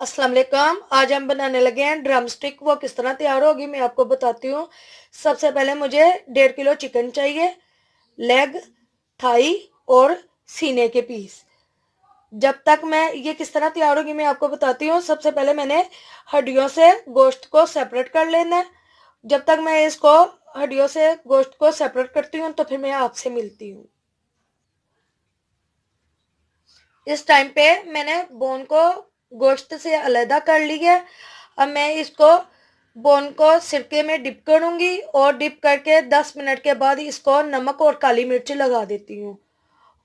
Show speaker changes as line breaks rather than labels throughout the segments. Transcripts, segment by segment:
अस्सलाम वालेकुम। आज हम बनाने लगे हैं ड्रम स्टिक। वो किस तरह तैयार होगी मैं आपको बताती हूँ। सबसे पहले मुझे 1.5 किलो चिकन चाहिए, लेग, थाई और सीने के पीस। जब तक मैं ये किस तरह तैयार होगी मैं आपको बताती हूँ। सबसे पहले मैंने हड्डियों से गोश्त को सेपरेट कर लेना है। जब तक मैं इसको हड्डियों से गोश्त को सेपरेट करती हूँ तो फिर मैं आपसे मिलती हूँ। इस टाइम पे मैंने बोन को गोश्त से अलग कर लिया है। अब मैं इसको बोन को सिरके में डिप करूंगी और डिप करके 10 मिनट के बाद इसको नमक और काली मिर्च लगा देती हूँ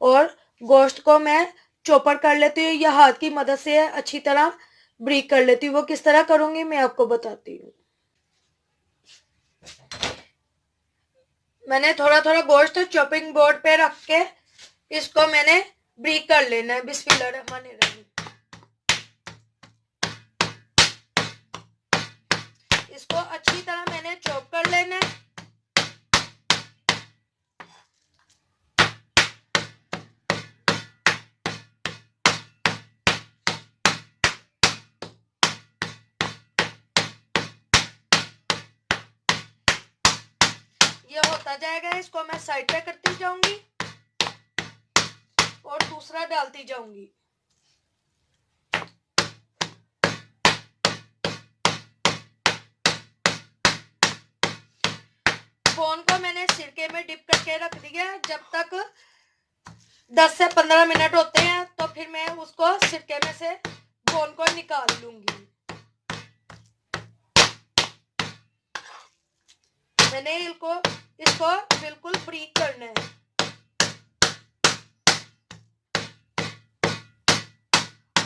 और गोश्त को मैं चॉपर कर लेती हूँ या हाथ की मदद से अच्छी तरह ब्रीक कर लेती हूँ। वो किस तरह करूंगी मैं आपको बताती हूँ। मैंने थोड़ा थोड़ा गोश्त चॉपिंग बोर्ड पे रख के इसको मैंने ब्रीक कर लेना है। बिस्मिल्लाहिर्रहमानिर्रहीम। इसको अच्छी तरह मैंने चॉप कर लेना है। ये होता जाएगा, इसको मैं साइड पे करती जाऊंगी और दूसरा डालती जाऊंगी। फोन को मैंने सिरके में डिप करके रख दिया। जब तक 10 से 15 मिनट होते हैं तो फिर मैं उसको सिरके में से फोन को निकाल लूंगी। मैंने इसको बिल्कुल ब्रीक करना है।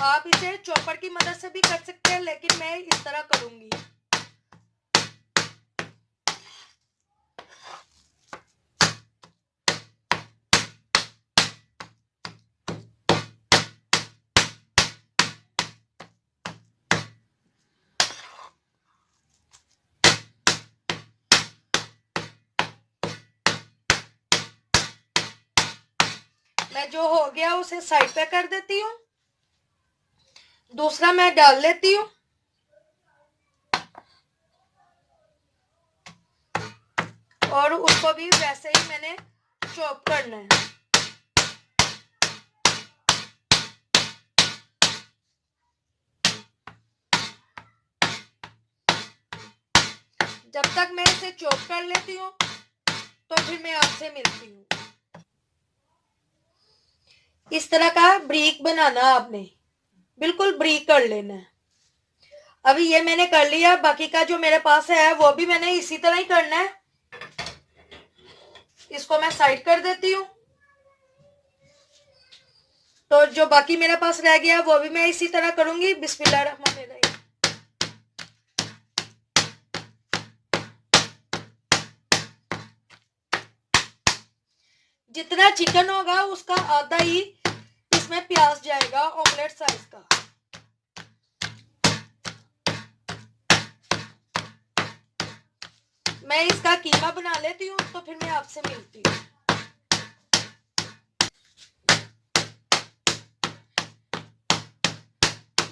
आप इसे चॉपर की मदद से भी कर सकते हैं, लेकिन मैं इस तरह करूंगी। मैं जो हो गया उसे साइड पे कर देती हूँ। दूसरा मैं डाल लेती हूँ और उसको भी वैसे ही मैंने चॉप करना है। जब तक मैं इसे चॉप कर लेती हूँ तो फिर मैं आपसे मिलती हूँ। इस तरह का ब्रीक बनाना आपने, बिल्कुल ब्रीक कर लेना है। अभी ये मैंने कर लिया, बाकी का जो मेरे पास है वो भी मैंने इसी तरह ही करना है। इसको मैं साइड कर देती हूँ। तो जो बाकी मेरे पास रह गया वो भी मैं इसी तरह करूंगी। बिस्मिल्लाहिर्रहमानिर्रहीम। जितना चिकन होगा उसका आधा ही इसमें प्याज जाएगा, ऑमलेट साइज का। मैं इसका कीमा बना लेती हूँ तो फिर मैं आपसे मिलती हूँ।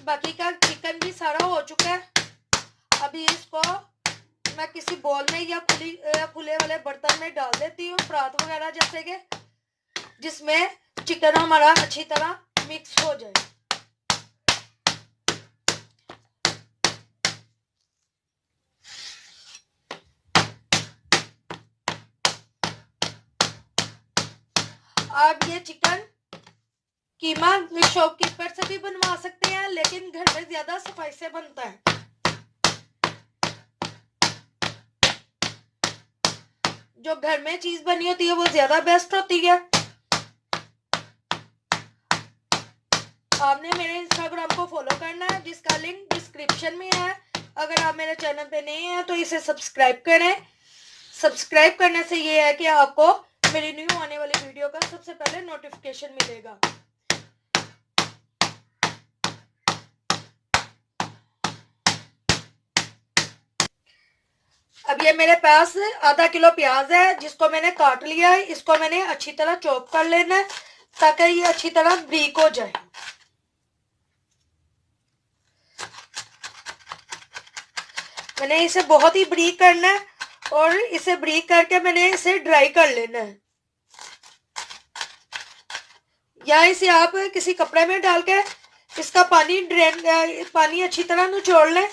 बाकी का चिकन भी सारा हो चुका है। अभी इसको मैं किसी बॉल में या खुले वाले बर्तन में डाल देती हूँ, परात वगैरह जैसे के, जिसमें चिकन हमारा अच्छी तरह मिक्स हो जाए। आप ये चिकन कीमा शॉपकीपर से भी बनवा सकते हैं, लेकिन घर में ज्यादा सफाई से बनता है। जो घर में चीज बनी होती है वो ज्यादा बेस्ट होती है। आपने मेरे इंस्टाग्राम को फॉलो करना है, जिसका लिंक डिस्क्रिप्शन में है। अगर आप मेरे चैनल पे नए हैं तो इसे सब्सक्राइब करें। सब्सक्राइब करने से ये है कि आपको मेरी न्यू आने वाली वीडियो का सबसे पहले नोटिफिकेशन मिलेगा। अब ये मेरे पास आधा किलो प्याज है जिसको मैंने काट लिया है। इसको मैंने अच्छी तरह चॉप कर लेना है ताकि ये अच्छी तरह ब्रीक हो जाए। मैंने इसे बहुत ही बारीक करना है और इसे बारीक करके मैंने इसे ड्राई कर लेना है, या इसे आप किसी कपड़े में डाल के इसका पानी अच्छी तरह निचोड़ लें।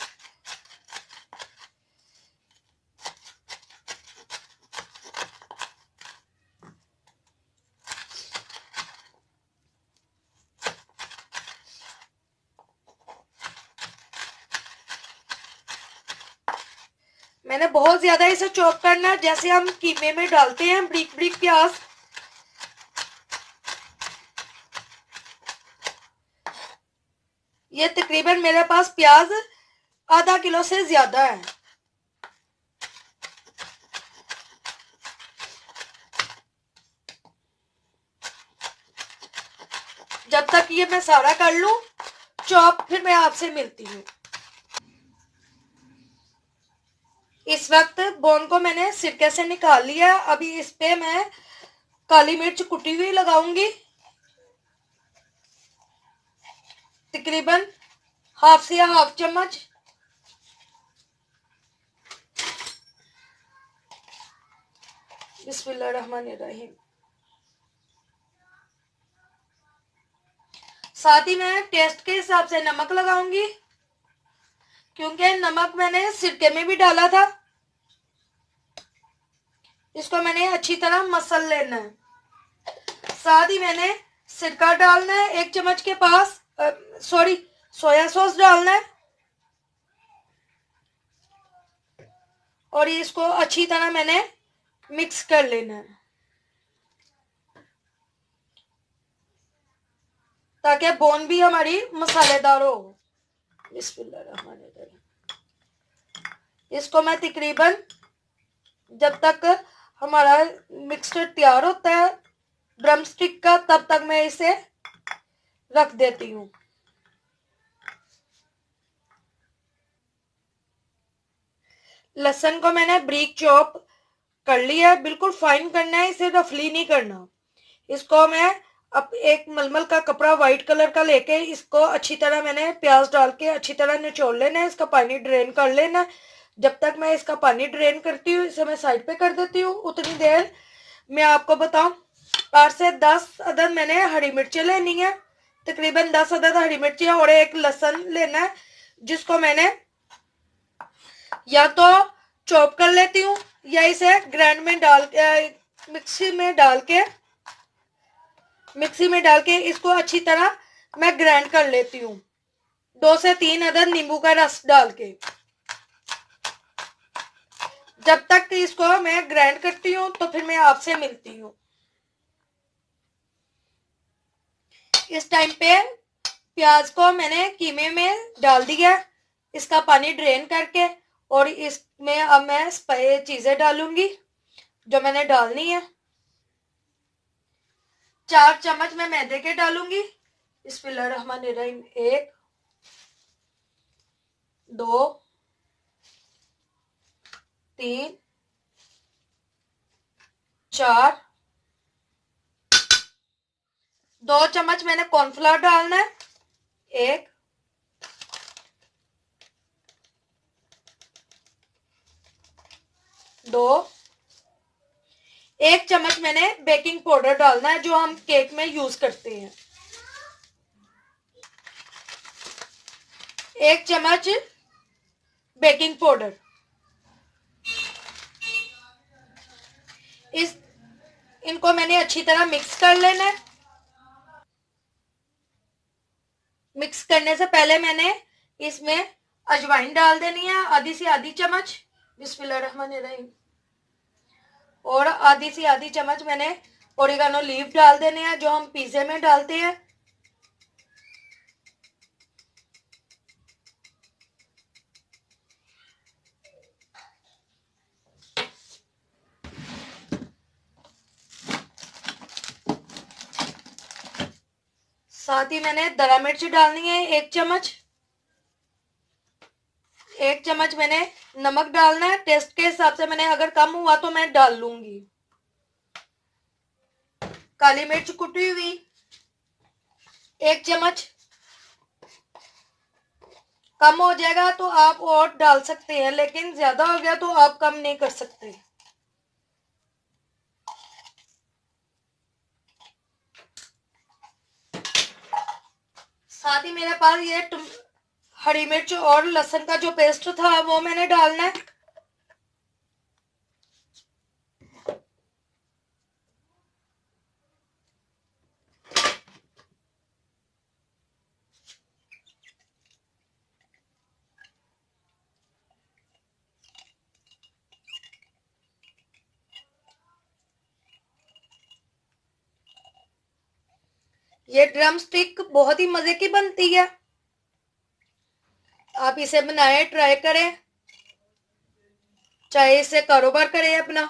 मैंने बहुत ज्यादा इसे चॉप करना है, जैसे हम कीमे में डालते हैं बारीक बारीक प्याज। ये तकरीबन मेरे पास प्याज आधा किलो से ज्यादा है। जब तक ये मैं सारा कर लूं चॉप, फिर मैं आपसे मिलती हूँ। इस वक्त बोन को मैंने सिरके से निकाल लिया। अभी इस पे मैं काली मिर्च कुटी हुई लगाऊंगी, तकरीबन हाफ चम्मच। बिस्मिल्लाहिर्रहमानिर्रहीम। साथ ही मैं टेस्ट के हिसाब से नमक लगाऊंगी, क्योंकि नमक मैंने सिरके में भी डाला था। इसको मैंने अच्छी तरह मसल लेना है। साथ ही मैंने सिरका डालना है 1 चम्मच के पास, सॉरी, सोया सॉस डालना है और इसको अच्छी तरह मैंने मिक्स कर लेना है, ताकि बोन भी हमारी मसालेदार हो। बिस्मिल्लाहिर्रहमानिर्रहीम। इसको मैं तकरीबन जब तक हमारा मिक्सचर तैयार होता है ड्रम स्टिक का, तब तक मैं इसे रख देती हूँ। लहसुन को मैंने ब्रीक चॉप कर लिया है, बिल्कुल फाइन करना है, इसे रफली नहीं करना। इसको मैं अब एक मलमल का कपड़ा व्हाइट कलर का लेके इसको अच्छी तरह मैंने प्याज डाल के अच्छी तरह निचोड़ लेना है, इसका पानी ड्रेन कर लेना है। जब तक मैं इसका पानी ड्रेन करती हूँ इसे मैं साइड पे कर देती हूँ। उतनी देर मैं आपको बताऊं, 8 से 10 अदद मैंने हरी मिर्चें लेनी है, तकरीबन 10 अदद हरी मिर्चें और एक लहसुन लेना है, जिसको मैंने या तो चॉप कर लेती हूँ या इसे ग्राइंड में डाल मिक्सी में डाल के इसको अच्छी तरह मैं ग्राइंड कर लेती हूँ, 2 से 3 अदद नींबू का रस डाल के। जब तक इसको मैं ग्राइंड करती हूँ तो फिर मैं आपसे मिलती हूँ। इस टाइम पे प्याज को मैंने कीमे में डाल दिया, इसका पानी ड्रेन करके, और इसमें अब मैं चीजें डालूंगी जो मैंने डालनी है। 4 चम्मच मैं मैदे के डालूंगी। बिस्मिल्लाहिर्रहमानिर्रहीम। 1, 2, 3, 4, 2 चम्मच मैंने कॉर्नफ्लावर डालना है। 1, 2, 1 चम्मच मैंने बेकिंग पाउडर डालना है, जो हम केक में यूज करते हैं। 1 चम्मच बेकिंग पाउडर। इनको मैंने अच्छी तरह मिक्स कर लेना है। मिक्स करने से पहले मैंने इसमें अजवाइन डाल देनी है, आधी से आधी चम्मच। बिस्मिल्लाहिर्रहमानिर्रहीम। और आधी से आधी चम्मच मैंने ओरिगानो लीफ डाल देने हैं, जो हम पिज्जे में डालते हैं। साथ ही मैंने दरा मिर्च डालनी है 1 चम्मच। 1 चम्मच मैंने नमक डालना है, टेस्ट के हिसाब से मैंने अगर कम हुआ तो मैं डाल लूंगी। काली मिर्च कुटी हुई 1 चम्मच। कम हो जाएगा तो आप और डाल सकते हैं, लेकिन ज्यादा हो गया तो आप कम नहीं कर सकते। साथ ही मेरे पास ये हरी मिर्च और लहसुन का जो पेस्ट था वो मैंने डालना है। ये ड्रम स्टिक बहुत ही मजे की बनती है, आप इसे बनाएं, ट्राई करें, चाहे इसे कारोबार करें अपना।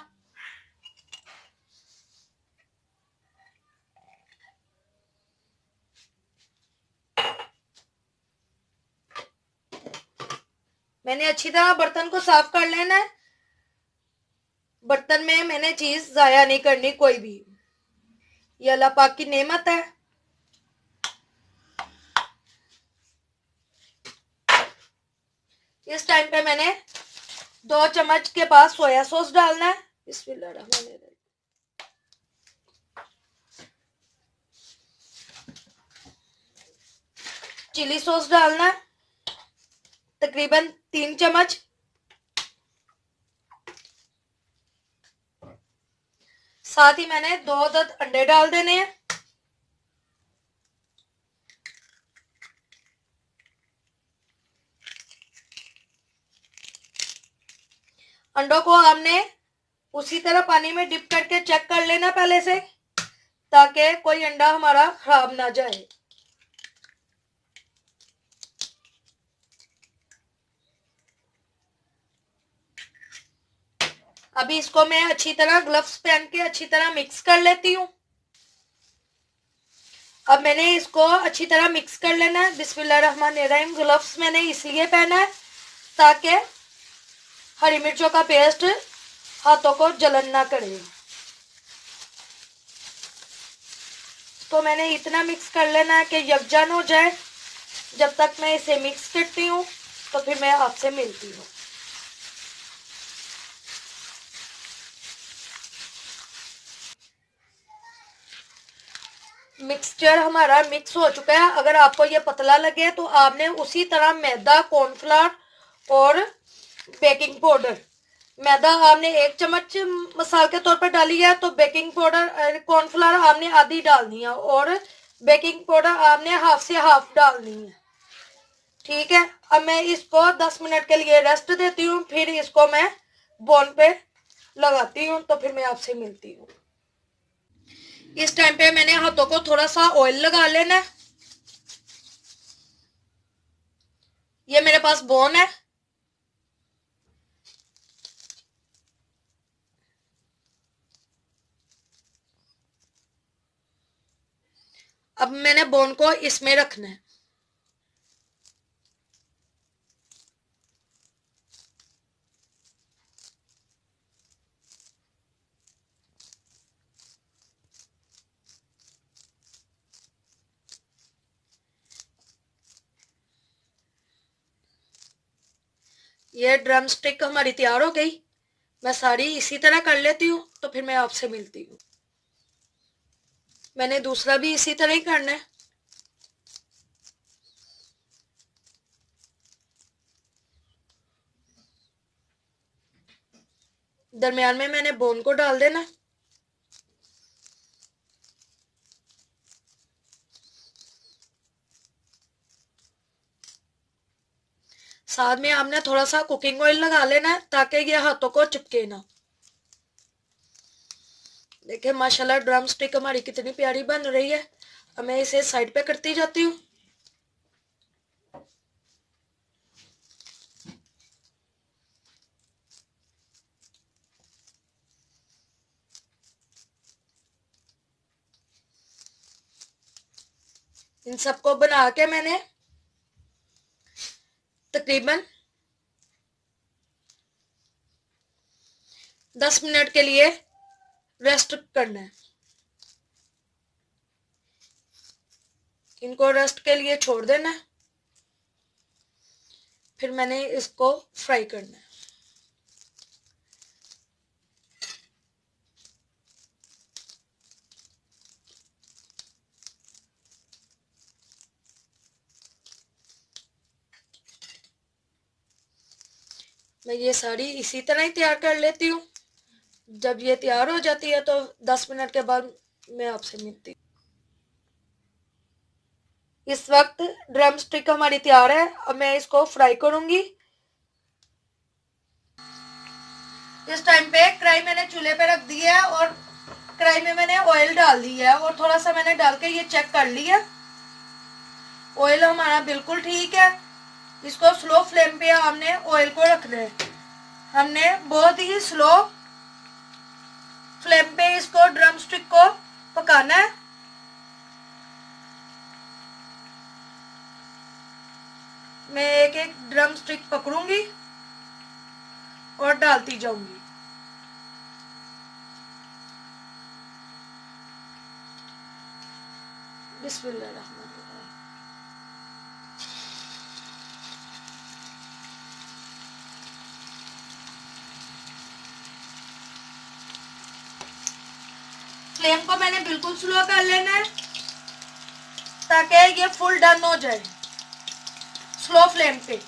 मैंने अच्छी तरह बर्तन को साफ कर लेना है। बर्तन में मैंने चीज जाया नहीं करनी कोई भी, ये अल्लाह पाक की नेमत है। इस टाइम पे मैंने 2 चम्मच के पास सोया सॉस डालना है। बिस्मिल्लाहिर्रहमानिर्रहीम। चिली सॉस डालना है तकरीबन 3 चम्मच। साथ ही मैंने 2 अदद अंडे डाल देने हैं। अंडों को हमने उसी तरह पानी में डिप करके चेक कर लेना पहले से, ताकि कोई अंडा हमारा खराब ना जाए। अभी इसको मैं अच्छी तरह ग्लव्स पहन के अच्छी तरह मिक्स कर लेती हूँ। अब मैंने इसको अच्छी तरह मिक्स कर लेना है। बिस्मिल्लाहिर्रहमानिर्रहीम। ग्लव्स मैंने इसलिए पहना है ताकि हरी मिर्चों का पेस्ट हाथों को जलन ना करे। तो मैंने इतना मिक्स कर लेना है कि यकजान हो जाए। जब तक मैं इसे मिक्स करती हूँ तो फिर मैं आपसे मिलती हूँ। मिक्सचर हमारा मिक्स हो चुका है। अगर आपको ये पतला लगे तो आपने उसी तरह मैदा, कॉर्नफ्लावर और बेकिंग पाउडर, मैदा आपने 1 चम्मच मसाल के तौर पर डाली है, तो बेकिंग पाउडर, कॉर्नफ्लावर आपने आधी डालनी है और बेकिंग पाउडर आपने हाफ से हाफ डालनी है। ठीक है। अब मैं इसको 10 मिनट के लिए रेस्ट देती हूँ, फिर इसको मैं बोन पे लगाती हूँ, तो फिर मैं आपसे मिलती हूँ। इस टाइम पे मैंने हाथों को थोड़ा सा ऑयल लगा लेना है। ये मेरे पास बोन है। अब मैंने बोन को इसमें रखना है। ये ड्रम स्टिक हमारी तैयार हो गई। मैं सारी इसी तरह कर लेती हूँ, तो फिर मैं आपसे मिलती हूँ। मैंने दूसरा भी इसी तरह ही करना है। दरमियान में मैंने बोन को डाल देना। साथ में आपने थोड़ा सा कुकिंग ऑयल लगा लेना है ताकि ये हाथों को चिपके ना। देखिए माशाल्लाह ड्रम स्टिक हमारी कितनी प्यारी बन रही है। अब मैं इसे साइड पे करती जाती हूँ। इन सबको बना के मैंने तकरीबन 10 मिनट के लिए रेस्ट करना है। इनको रेस्ट के लिए छोड़ देना है। फिर मैंने इसको फ्राई करना है। मैं ये सारी इसी तरह ही तैयार कर लेती हूँ। जब ये तैयार हो जाती है तो 10 मिनट के बाद मैं आपसे मिलती हूँ। इस वक्त ड्रम स्टिक हमारी तैयार है। अब मैं इसको फ्राई करूंगी। इस टाइम पे कढ़ाई मैंने चूल्हे पे रख दी है और कढ़ाई में मैंने ऑयल डाल दी है और थोड़ा सा मैंने डाल के ये चेक कर लिया। ऑयल हमारा बिल्कुल ठीक है। इसको स्लो फ्लेम पे हमने ऑयल को रखना है। हमने बहुत ही स्लो फ्लेम पे इसको ड्रम स्टिक को पकाना है। मैं एक एक ड्रम स्टिक पकड़ूंगी और डालती जाऊंगी। बिस्मिल्लाहिर्रहमानिर्रहीम। फ्लेम को मैंने बिल्कुल स्लो कर लेना है ताकि ये फुल डन हो जाए स्लो फ्लेम पे।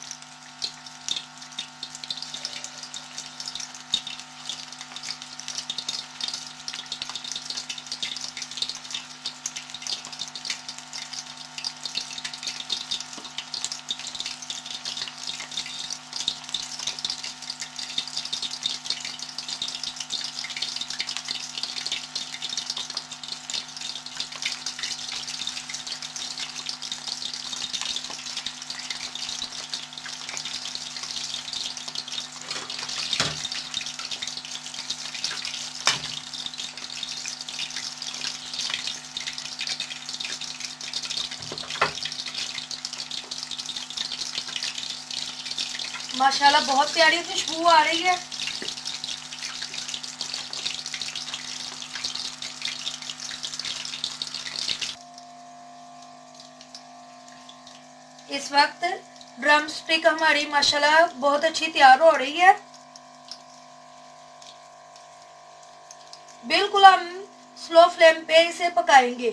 माशाल्लाह बहुत प्यारी खुशबू आ रही है। इस वक्त ड्रम स्टिक हमारी माशाल्लाह बहुत अच्छी तैयार हो रही है। बिल्कुल हम स्लो फ्लेम पे इसे पकाएंगे।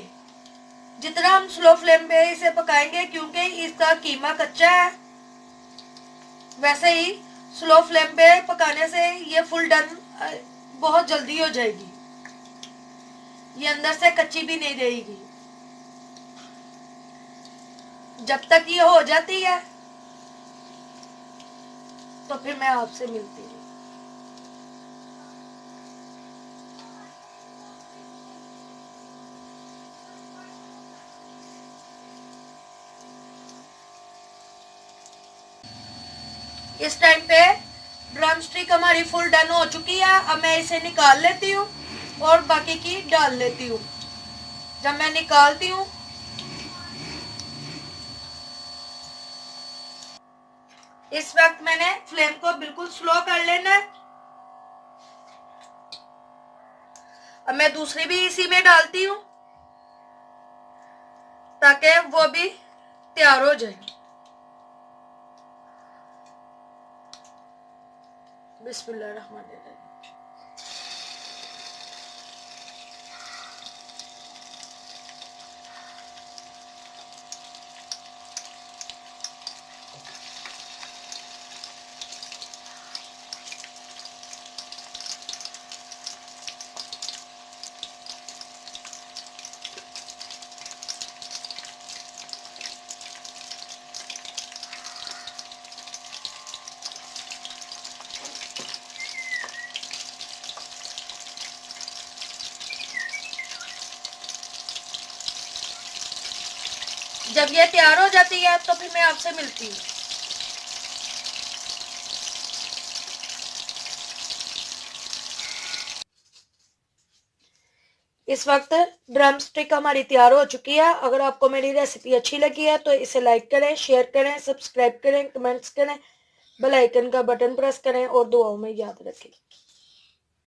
जितना हम स्लो फ्लेम पे इसे पकाएंगे, क्योंकि इसका कीमा कच्चा है, वैसे ही स्लो फ्लेम पे पकाने से ये फुल डन बहुत जल्दी हो जाएगी। ये अंदर से कच्ची भी नहीं रहेगी। जब तक ये हो जाती है तो फिर मैं आपसे मिलती हूँ। इस टाइम पे ड्रम स्टिक हमारी फुल डन हो चुकी है। अब मैं इसे निकाल लेती हूँ और बाकी की डाल लेती हूँ। जब मैं निकालती हूँ इस वक्त मैंने फ्लेम को बिल्कुल स्लो कर लेना है। अब मैं दूसरी भी इसी में डालती हूँ ताकि वो भी तैयार हो जाए। बिस्मिल्लाहिर्रहमानिर्रहीम। जब ये तैयार हो जाती है तो फिर मैं आपसे मिलती हूँ। इस वक्त ड्रम स्टिक हमारी तैयार हो चुकी है। अगर आपको मेरी रेसिपी अच्छी लगी है तो इसे लाइक करें, शेयर करें, सब्सक्राइब करें, कमेंट्स करें, बेल आइकन का बटन प्रेस करें और दुआओं में याद रखें।